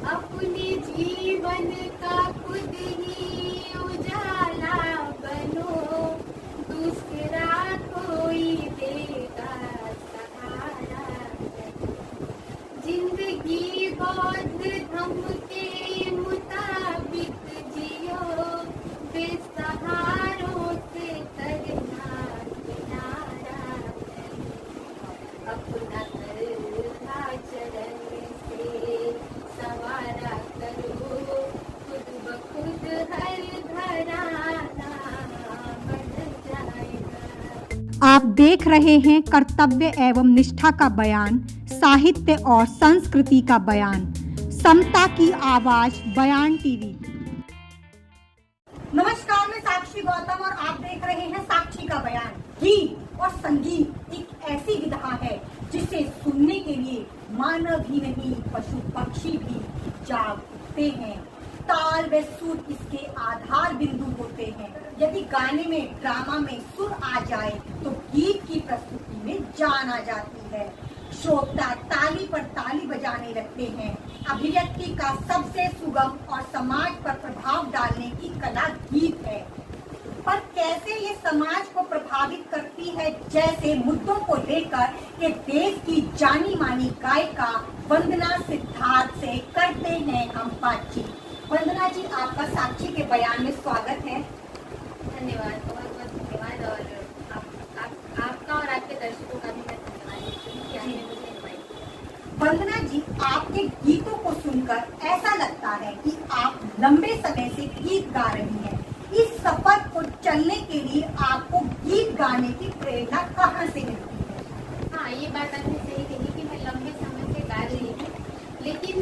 अपने जीवन का खुद ही उजाला बनो, दूसरा कोई देगा सहारा। जिंदगी बौद्ध धम्म के मुताबिक जियो, बेसहारों से करना किनारा। अपना करना चरण से सवारा करो, खुद ब खुद हर घराना बन जाएगा। आप देख रहे हैं कर्तव्य एवं निष्ठा का बयान, साहित्य और संस्कृति का बयान, समता की आवाज बयान टीवी। नमस्कार, मैं साक्षी गौतम और आप देख रहे हैं साक्षी का बयान। गीत और संगीत एक ऐसी विधा है जिसे सुनने के लिए मानव ही नहीं पशु पक्षी भी जाग उठते हैं। ताल व सुर इसके आधार बिंदु होते हैं। यदि गाने में, ड्रामा में सुर आ जाए तो गीत की प्रस्तुति में जान आ जाती है। श्रोता ताली पर ताली बजाने लगते हैं। अभिव्यक्ति का सबसे सुगम और समाज पर प्रभाव डालने की कला गीत है। पर कैसे ये समाज को प्रभावित करती है, जैसे मुद्दों को लेकर के देश की जानी मानी गायिका वंदना सिद्धार्थ से करते हैं हम बातचीत। वंदना जी, आपका साक्षी के बयान में स्वागत है। धन्यवाद, बहुत बहुत धन्यवाद। और आपका और आपके दर्शकों का भी मैं धन्यवाद देती हूँ कि आपने मुझे इनवाइट। वंदना जी, आपके गीतों को सुनकर ऐसा लगता है कि आप लंबे समय से गीत गा रही हैं। इस सफर को चलने के लिए आपको गीत गाने की प्रेरणा कहाँ से मिलती है? हाँ, ये बात आपने सही कही कि मैं लंबे समय से गा रही हूँ, लेकिन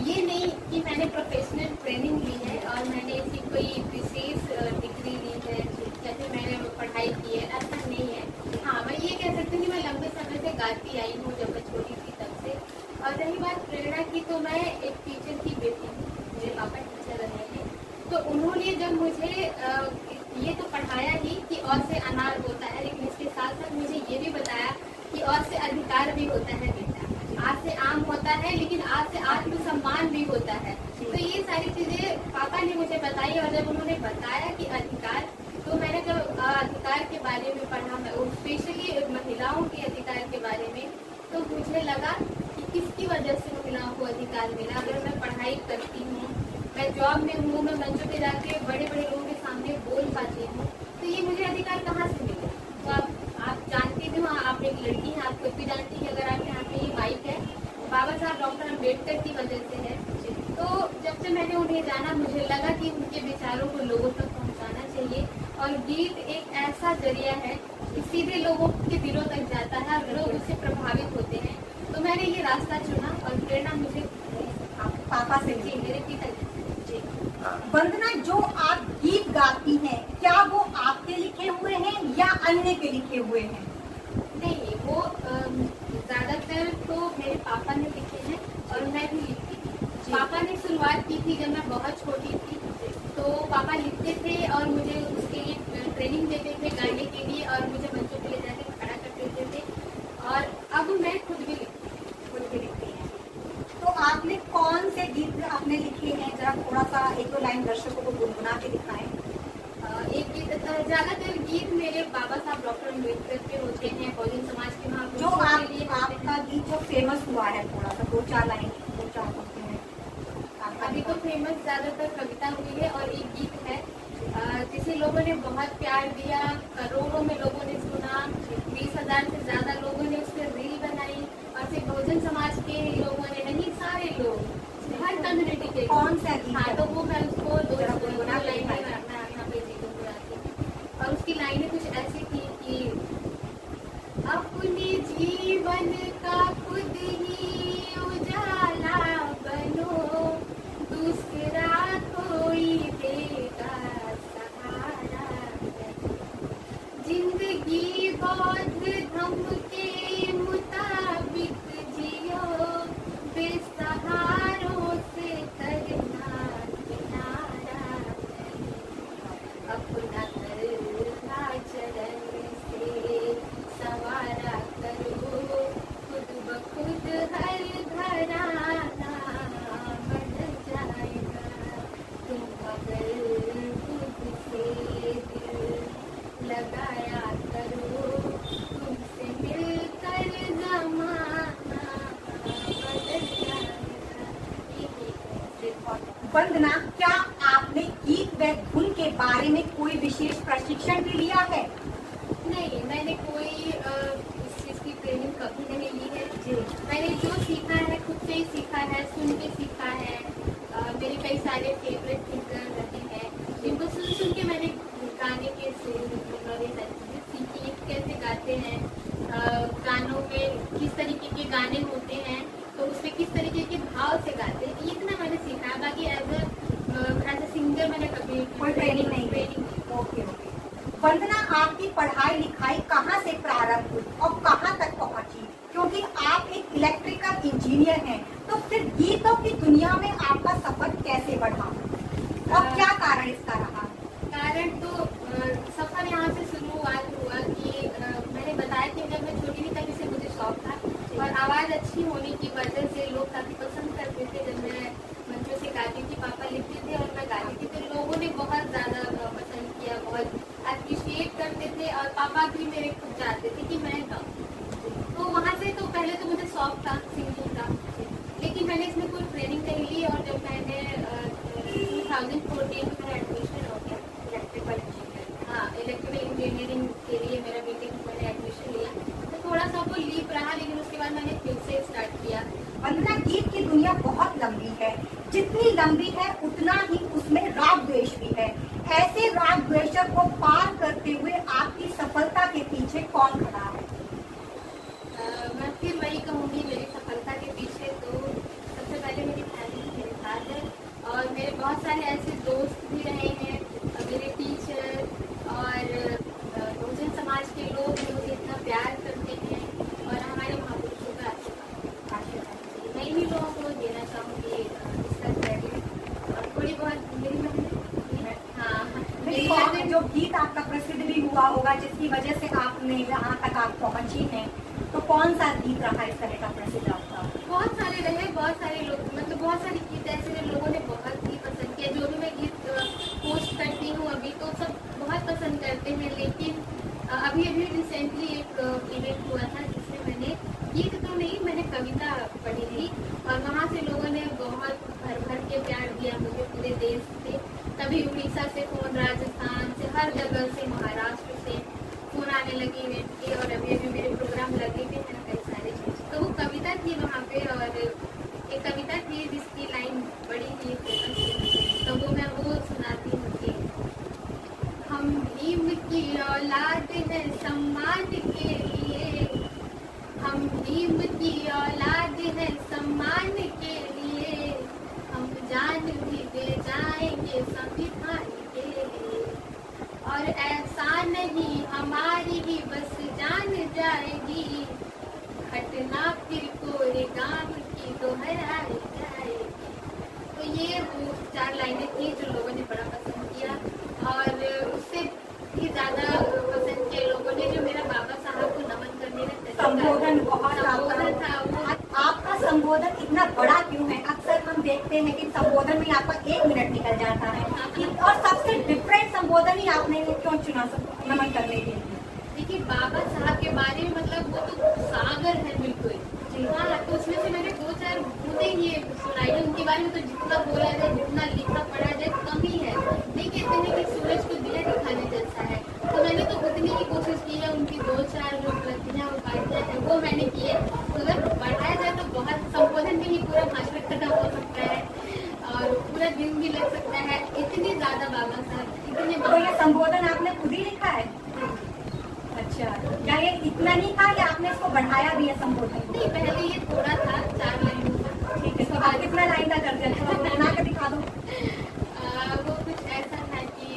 ये नहीं कि मैंने प्रोफेशनल ट्रेनिंग ली है और मैंने ऐसी कोई विशेष डिग्री ली है या फिर मैंने पढ़ाई की है, ऐसा नहीं है। हाँ, मैं ये कह सकती हूँ कि मैं लंबे समय से गाती आई हूँ, जब मैं छोटी थी तब से। और रही बात प्रेरणा की, तो मैं एक टीचर की बेटी हूँ, मेरे पापा टीचर रहे हैं। तो उन्होंने जब मुझे ये तो पढ़ाया ही कि और से अनार होता है, लेकिन इसके साथ साथ मुझे ये भी बताया कि और से अधिकार भी होता है बेटा, आज से आम होता है लेकिन आज से आत्मसम्मान भी होता है। तो ये सारी चीजें पापा ने मुझे बताई और जब उन्होंने बताया कि अधिकार, तो मैंने जब अधिकार के बारे में पढ़ा, स्पेशली महिलाओं के अधिकार के बारे में, तो मुझे लगा कि किसकी वजह से महिलाओं को अधिकार मिला। अगर मैं पढ़ाई करती हूँ, मैं जॉब में हूँ, मैं मंचों पे जाके बड़े बड़े लोगों के सामने बोल पाती हूँ, तो ये मुझे अधिकार कहाँ से मिला? तो आप जानती भी हो, आप एक लड़की हैं, आप खुद भी जानती हैं, अगर आपके हाथ में ये माइक है, बाबा साहब डॉक्टर अम्बेडकर की वजह से है। तो जब से मैंने उन्हें जाना, मुझे लगा कि उनके विचारों को लोगों तक पहुंचाना चाहिए और गीत एक ऐसा जरिया है कि सीधे लोगों के दिलों तक जाता है और लोग उससे प्रभावित होते हैं। तो मैंने ये रास्ता चुना और प्रेरणा मुझे पापा से जी, मेरे पिताजी। वंदना, जो आप गीत गाती हैं, क्या वो आपके लिखे हुए हैं या अन्य के लिखे हुए हैं? नहीं, वो ज्यादातर तो मेरे पापा ने लिखे हैं और मैं भी लिखती थी। पापा ने शुरुआत की थी जब मैं बहुत छोटी थी, तो पापा लिखते थे और मुझे उसके लिए ट्रेनिंग देते थे गाने के लिए और मुझे मंचों पे ले जाके खड़ा कर देते थे। और अब मैं खुद भी लिखती हैं। तो आपने कौन से गीत आपने लिखे हैं, जरा थोड़ा सा एक दो लाइन दर्शकों को गुनगुना के दिखाएं। एक गीत, ज्यादातर गीत मेरे बाबा साहब डॉक्टर अम्बेडकर के होते हैं, बहुजन समाज के जो आपका गीत जो फेमस हुआ है, थोड़ा सा दो चार लाइन, दो चार पंक्ति में। अभी तो फेमस ज्यादातर कविता हुई है और एक गीत है जिसे लोगों ने बहुत प्यार दिया, करोड़ों में लोगों ने सुना, 20,000 से ज्यादा लोगों ने उस पर रील बनाई और सिर्फ बहुजन समाज के लोगों ने नहीं, सारे लोग, हर कम्युनिटी के। कौन सा गीत? हाँ, तो वो मैं उसको दो लाइन और उसकी लाइनें कुछ ऐसी थी कि अपने जीवन का खुद ही उजाला बनो, दूसरा कोई देगा सहारा। जिंदगी बौद्ध धम्म के मुताबिक जियो, बेसहारों से करना किनारा। वंदना, क्या आपने गीत व धुन के बारे में कोई विशेष प्रशिक्षण भी लिया है? नहीं, मैंने कोई इस चीज़ की ट्रेनिंग कभी नहीं ली है। जी। मैंने जो सीखा है खुद से ही सीखा है, सुन के सीखा है। मेरे कई सारे फेवरेट सिंगर रहे हैं जिनको सुन सुन के मैंने गाने के सुर और ये सारी चीज़ें सीखी, कैसे गाते हैं, गानों में किस तरीके के गाने होते हैं तो उसमें किस तरीके के भाव से गाते हैं, इतना मैंने सीखा है। बाकी एज ए सिंगर मैंने कभी कोई ट्रेनिंग नहीं। Okay okay. वंदना, आपकी पढ़ाई लिखाई कहाँ से प्रारंभ हुई और कहाँ तक पहुँची? क्योंकि आप एक इलेक्ट्रिकल इंजीनियर हैं, तो फिर गीतों की दुनिया में आपका सफर कैसे बढ़ा और क्या कारण इसका रहा? कारण तो सफर यहाँ से शुरुआत हुआ कि मैंने बताया कि जब मैं छोटी थी तभी से मुझे शौक था और आवाज़ अच्छी होने की वजह से लोग काफ़ी पसंद करते थे। जब मैं मंचों से गाती थी, पापा लिखते थे और मैं गाती थी, तो लोगों ने बहुत ज़्यादा पसंद किया, बहुत अप्रिशिएट करते थे और पापा भी मेरे खुद चाहते थे कि मैं गाऊँ। तो वहाँ से तो पहले तो मुझे शौक था सिंगिंग का, लेकिन मैंने इसमें कोई ट्रेनिंग नहीं ली और जब मैंने 2014 में मेरा एडमिशन हो गया इलेक्ट्रिकल इंजीनियरिंग, हाँ इलेक्ट्रिकल इंजीनियरिंग के लिए मेरा बीटेक में मैंने एडमिशन लिया, तो थोड़ा सा वो लीप रहा, लेकिन उसके बाद मैंने फिर से स्टार्ट किया। वंदना, गीत की दुनिया बहुत लंबी है, जितनी लंबी है उतना ही उसमें राग द्वेष भी है। ऐसे राग द्वेषों को पार करते हुए आपकी सफलता के पीछे कौन खड़ा है? मैं फिर वही कहूँगी, मेरी सफलता के पीछे तो सबसे पहले मेरी फैमिली मेरे साथ है और मेरे बहुत सारे ऐसे दोस्त भी रहे हैं, मेरे टीचर और बहुजन समाज के लोग जो मुझे इतना प्यार करते हैं और हमारे महापुरुषों का आशीर्वाद। मैं इन्हीं लोगों को देना चाहूँगी इसका क्रेडिट और थोड़ी बहुत मेरी मेहनत। हाँ, मेरी मेहनत जो गीत आपका प्रसिद्ध भी हुआ होगा, जिसकी वजह से आपने यहाँ तक आप पहुँची हैं, तो कौन सा गीत रहा इस तरह का प्रसिद्ध आपका? बहुत सारे रहे, बहुत सारे लोग, मतलब बहुत सारे गीत ऐसे लोगों ने बहुत ही पसंद किया। जो भी मैं गीत पोस्ट करती हूँ अभी तो सब बहुत पसंद करते हैं, लेकिन अभी अभी रिसेंटली एक इवेंट हुआ था जिसमें मैंने गीत तो नहीं, मैंने कविता पढ़ी थी और वहाँ से लोगों ने बहुत भर भर के प्यार दिया मुझे पूरे देश से। तभी उड़ीसा से फोन, राजस्थान से, हर जगह से, महाराष्ट्र से फोन आने लगे इवेंट के और अभी अभी मेरे प्रोग्राम लगे भी हैं कई सारे। तो वो कविता थी वहाँ पे और एक कविता थी जिसकी लाइन बड़ी ही फेमस थी, तो वो मैं वो सुनाती हूँ कि हम भीम की औलाद हैं सम्मान के लिए, हम भीम की औलाद हैं सम्मान के लिए, हम जान भी दे जाएंगे संविधान के लिए और ऐसा नहीं हमारी ही बस जान जाएगी, घटना फिर कोरेगांव की दोहराई जाएगी। तो ये वो 4 लाइनें थी जो लोगों ने बड़ा पसंद किया और उससे भी ज़्यादा पसंद किया लोगों ने जो मेरा बाबा साहब को नमन करने में संबोधन बहुत संबोधन था वो। आपका संबोधन इतना बड़ा क्यों है? अक्सर हम देखते हैं कि संबोधन में आपका 1 मिनट निकल जाता है और सबसे डिफरेंट संबोधन ही आपने क्यों चुना नमन करने के लिए? देखिए, बाबा साहब के बारे में मतलब वो तो सागर है बिल्कुल। हाँ, तो उसमें से मैंने 2-4 बूंदे ही सुनाई है उनके बारे में, तो जितना बोला जाए, जितना लिखा पढ़ा जाए कम ही है। नहीं कहते हैं कि सूरज को दिया दिखाने जैसा है, तो मैंने तो उतनी ही कोशिश की है। उनकी 2-4 जो उपलब्धियाँ उपाधियाँ हैं वो मैंने की है। तो अगर पढ़ाया जाए तो बहुत संबोधन में ही पूरा भाषण खत्म हो सकता है और पूरा दिन भी लग सकता है, इतनी ज़्यादा बाबा साहब इतने। तो ये संबोधन आपने खुद ही लिखा है? अच्छा, क्या ये इतना नहीं था कि आपने इसको बढ़ाया भी है संबोधन? नहीं, पहले ये थोड़ा था 4 लाइन का। ठीक है, तो आप कितना लाइन का कर दिया, तो बना कर दिखा दो। वो कुछ ऐसा था कि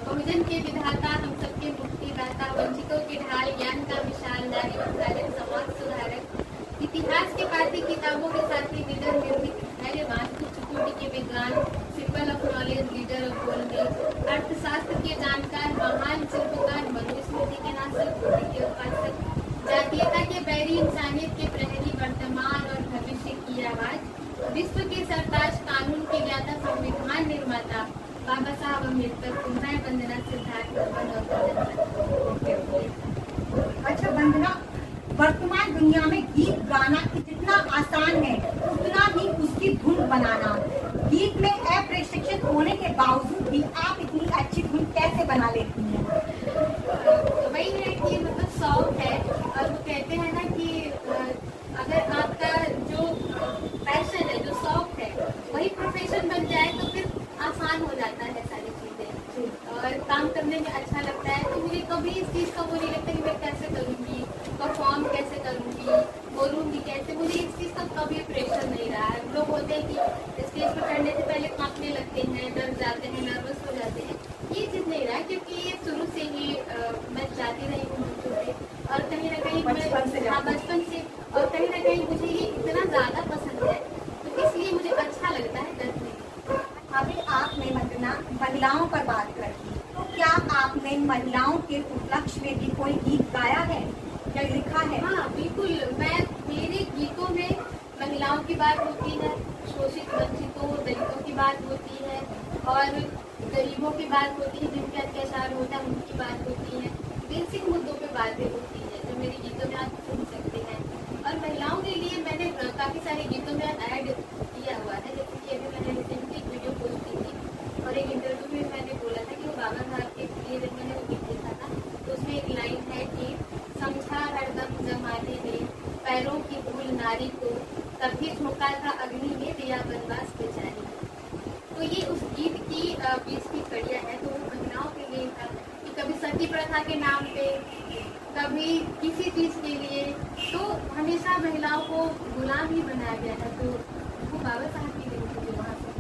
बहुजन के विधाता, हम सबके मुक्तिदाता, वंचितों के ढाल, ज्ञान का विशाल, नारी विचारक, समाज सुधारक, इतिहास के पाठी, किताबों के साथी, लीडर निर्भीक, धैर्यवान, उच्च कोटि के विद्वान, symbol of knowledge, leader of गोल्डेज, अर्थशास्त्र के जानकार, महान शिल्पकार, मनुस्मृति के नासक, बुद्धि के उपासक, जातीयता के बैरी, इंसानियत के प्रहरी, वर्तमान और भविष्य की आवाज, विश्व के सरताज, कानून के ज्ञाता, संविधान निर्माता, बाबा साहब अम्बेडकर, तुम्हारे वंदना, सिद्धार्थ और। अच्छा वंदना, वर्तमान दुनिया में गीत गाना जितना आसान है उतना ही उसकी धुन बनाना। गीत में होता है, दर्द नहीं। अभी आपने वंदना महिलाओं पर बात कर दी, तो क्या आपने महिलाओं के उपलक्ष्य में भी कोई गीत गाया है या लिखा है? हाँ बिल्कुल, मेरे गीतों में महिलाओं की बात होती है, शोषित वंचितों दलितों की बात होती है, और गरीबों की बात होती है, जिनके अत्याचार होता है उनकी बात होती है, बेसिक मुद्दों पे बातें होती है जो मेरे गीतों में आप सुन सकते हैं। और महिलाओं के लिए मैंने काफी सारे गीतों में ऐड किया हुआ है, जैसे कि अभी मैंने रिसेंटली एक वीडियो पोस्ट की थी और एक इंटरव्यू में मैंने बोला था कि वो बाबा साहब के लिए जब मैंने वो गीत लिखा था तो उसमें एक लाइन है कि समझा हरदम जमाने में पैरों की धूल नारी को, कभी झोंका था अग्नि में दिया बनवास बेचारी। तो ये उस गीत की 20वीं कड़ियाँ है। तो महिलाओं के लिए था कि कभी सती प्रथा के नाम पे, कभी किसी चीज के लिए, तो हमेशा महिलाओं को गुलाम ही बनाया गया है। तो वो बाबा साहब की देन मुझे वहाँ से।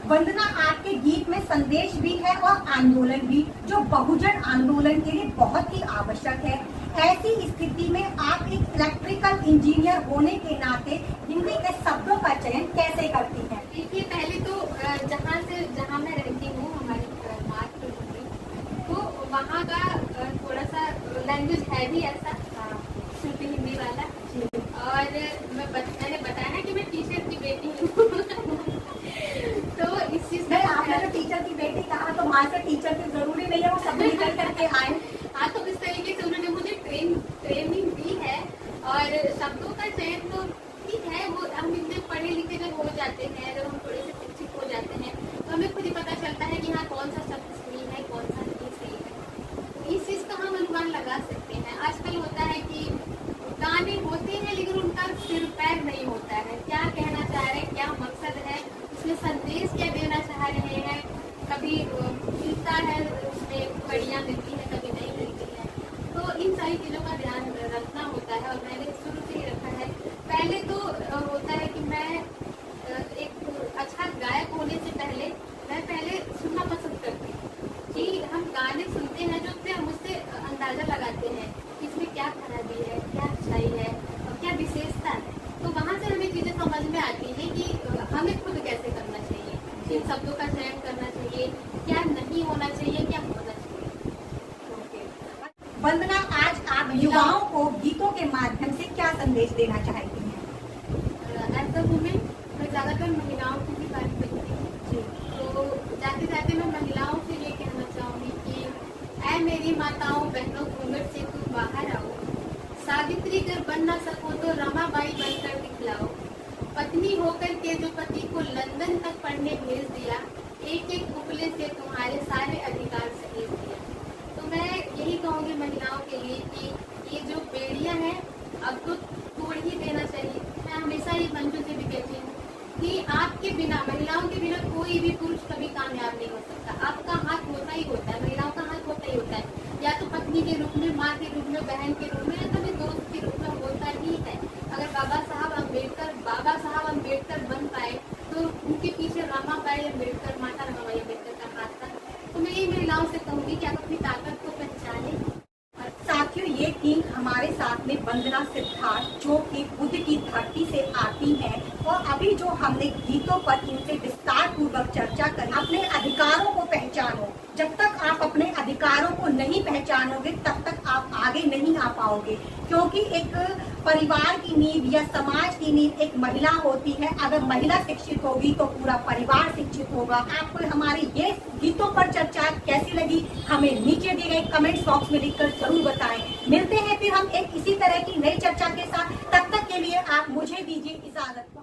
वंदना, आपके गीत में संदेश भी है और आंदोलन भी, जो बहुजन आंदोलन के लिए बहुत ही आवश्यक है। ऐसी स्थिति में आप एक इलेक्ट्रिकल इंजीनियर होने के नाते हिंदी के शब्दों का चयन कैसे करती हैं? देखिए, पहले तो जहाँ मैं रहती हूँ, हमारी मातृभूमि, तो वहाँ का थोड़ा सा लैंग्वेज है भी ऐसा शुद्ध हिंदी वाला। और मैंने बताया ना कि मैं टीचर की बेटी हूँ तो इस चीज नहीं, आपने जो टीचर की बेटी कहा तो वहाँ से टीचर की जरूरी नहीं है वो सब निकल करके आए। हाँ, तो इस तरीके से उन्होंने मुझे ट्रेनिंग दी है। और शब्दों का चयन तो ठीक है, वो हम इतने पढ़े लिखे जब हो जाते हैं, जब हम थोड़े से शिक्षित हो जाते हैं तो हमें खुद ही पता चलता है कि हाँ कौन सा शब्द सही है, कौन सा नहीं सही है। इस चीज का हम अनुमान लगा सकते हैं। आजकल होता है कि गाने होते हैं लेकिन उनका सिर पैर नहीं होता है, क्या कहना चाह रहे हैं, क्या मकसद है, उसमें संदेश क्या देना चाह रहे हैं। कभी मिलता है, उसमें कड़ियाँ मिलती है, कभी नहीं मिलती है। तो इन सारी चीज़ों का ध्यान रखना होता है और मैंने शुरू से ही रखा है। पहले तो होता है कि मैं एक अच्छा गायक होने से पहले मैं सुनना पसंद करती हूँ कि हम गाने सुनते हैं जो फिर हम उससे अंदाजा लगाते हैं कि इसमें क्या खराबी है, क्या अच्छाई है और क्या विशेषता है। तो वहाँ से हमें चीज़ें समझ में आती है कि हमें खुद कैसे करना चाहिए, किन शब्दों का चयन करना चाहिए, क्या नहीं होना चाहिए, क्या होना चाहिए। वंदना, आज आप युवाओं को गीतों के माध्यम से क्या संदेश देना चाहती हैं? एज अ वुमेन मैं ज़्यादातर महिलाओं की भी बात करती हूँ, तो जाते जाते मैं महिलाओं से ये कहना चाहूँगी कि ऐ मेरी माताओं बहनों, घूंघट से तुम बाहर आओ, सावित्री अगर बन न सको तो रमाबाई बनकर दिखलाओ, पत्नी होकर के जो पति को लंदन तक पढ़ने भेज दिया, एक एक उपले से तुम्हारे सारे अधिकार सहेज दिया। तो मैं यही कहूँगी महिलाओं के लिए कि ये जो बेड़ियाँ हैं अब तो तोड़ ही देना चाहिए। मैं हमेशा ये मंचों से भी कहती हूँ कि आपके बिना, महिलाओं के बिना कोई भी पुरुष कभी कामयाब नहीं हो सकता। आपका हाथ होता ही होता है, महिलाओं का हाथ होता ही होता है, या तो पत्नी के रूप में, माँ के रूप में, बहन के रूप में, या कभी दोस्त के रूप में होता ही है। अगर बाबा साहब अम्बेडकर बन पाए तो उनके पीछे रमाबाई अम्बेडकर, माता रमाबाई अम्बेडकर का हाथ था। तो मैं ये महिलाओं से कहूँगी कि आप अपनी ताकत को पहचानें। साथियों, ये थी हमारे साथ में वंदना सिद्धार्थ, जो कि बुद्ध की धरती से आती हैं और अभी जो हमने गीतों पर इनसे विस्तार पूर्वक चर्चा करी। अपने अधिकारों को पहचानो। जब तक आप अपने अधिकारों को नहीं पहचानोगे तब तक आप आगे नहीं आ पाओगे, क्योंकि एक परिवार की नींव या समाज की नींव एक महिला होती है। अगर महिला शिक्षित होगी तो पूरा परिवार शिक्षित होगा। आपको हमारी ये गीतों पर चर्चा कैसी लगी हमें नीचे दिए गए कमेंट बॉक्स में लिखकर जरूर बताएं। मिलते हैं फिर हम एक इसी तरह की नई चर्चा के साथ। तब तक के लिए आप मुझे दीजिए इजाजत।